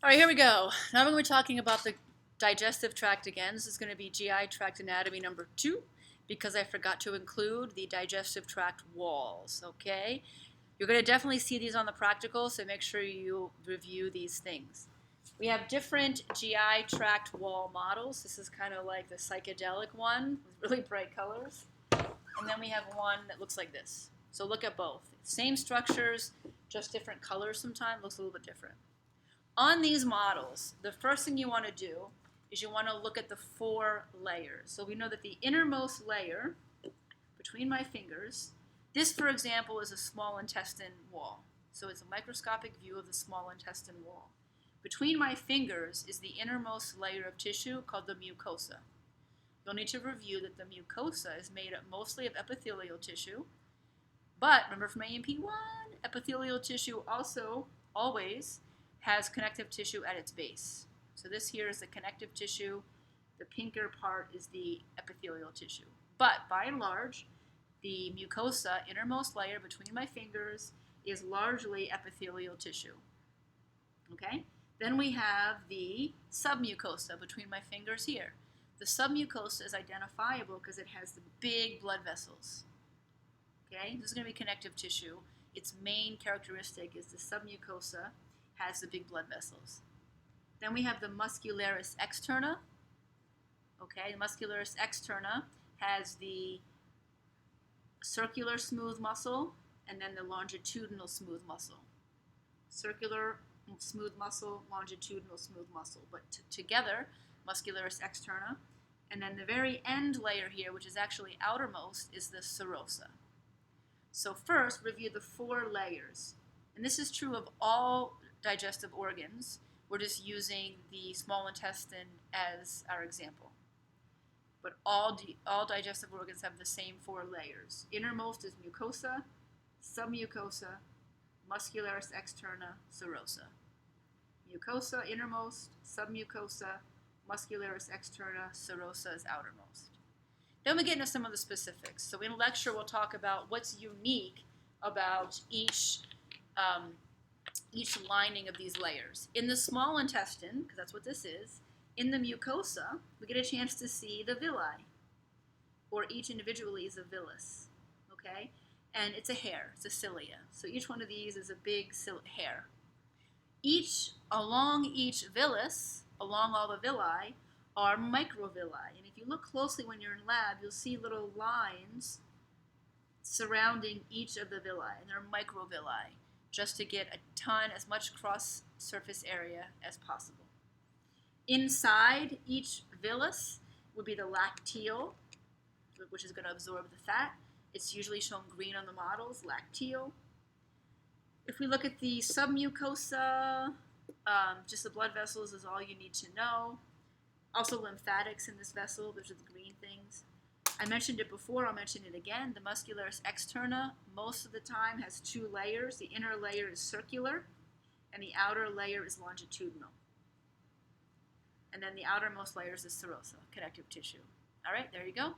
All right, here we go. Now we're going to be talking about the digestive tract again. This is going to be GI tract anatomy number 2 because I forgot to include the digestive tract walls, okay? You're going to definitely see these on the practical, so make sure you review these things. We have different GI tract wall models. This is kind of like the psychedelic one with really bright colors. And then we have one that looks like this. So look at both. Same structures, just different colors sometimes. Looks a little bit different. On these models, the first thing you want to do is you want to look at the 4 layers. So we know that the innermost layer between my fingers, this, for example, is a small intestine wall. So it's a microscopic view of the small intestine wall. Between my fingers is the innermost layer of tissue called the mucosa. You'll need to review that the mucosa is made up mostly of epithelial tissue. But remember from A&P1, epithelial tissue also always has connective tissue at its base. So this here is the connective tissue. The pinker part is the epithelial tissue. But by and large, the mucosa, innermost layer between my fingers, is largely epithelial tissue. Okay? Then we have the submucosa between my fingers here. The submucosa is identifiable because it has the big blood vessels. Okay? This is going to be connective tissue. Its main characteristic is the submucosa has the big blood vessels. Then we have the muscularis externa. Okay, the muscularis externa has the circular smooth muscle and then the longitudinal smooth muscle. Circular smooth muscle, longitudinal smooth muscle, but together, muscularis externa. And then the very end layer here, which is actually outermost, is the serosa. So first, review the 4 layers. And this is true of all digestive organs. We're just using the small intestine as our example. But all digestive organs have the same 4 layers. Innermost is mucosa, submucosa, muscularis externa, serosa. Mucosa innermost, submucosa, muscularis externa, serosa is outermost. Then we get into some of the specifics. So in lecture, we'll talk about what's unique about each lining of these layers. In the small intestine, because that's what this is, in the mucosa, we get a chance to see the villi, or each individually is a villus, okay? And it's a hair, it's a cilia. So each one of these is a big hair. Along each villus, along all the villi, are microvilli. And if you look closely when you're in lab, you'll see little lines surrounding each of the villi, and they're microvilli, just to get as much cross-surface area as possible. Inside each villus would be the lacteal, which is going to absorb the fat. It's usually shown green on the models, lacteal. If we look at the submucosa, just the blood vessels is all you need to know. Also lymphatics in this vessel, those are the green things. I mentioned it before, I'll mention it again. The muscularis externa, most of the time, has 2 layers. The inner layer is circular, and the outer layer is longitudinal. And then the outermost layer is the serosa, connective tissue. All right, there you go.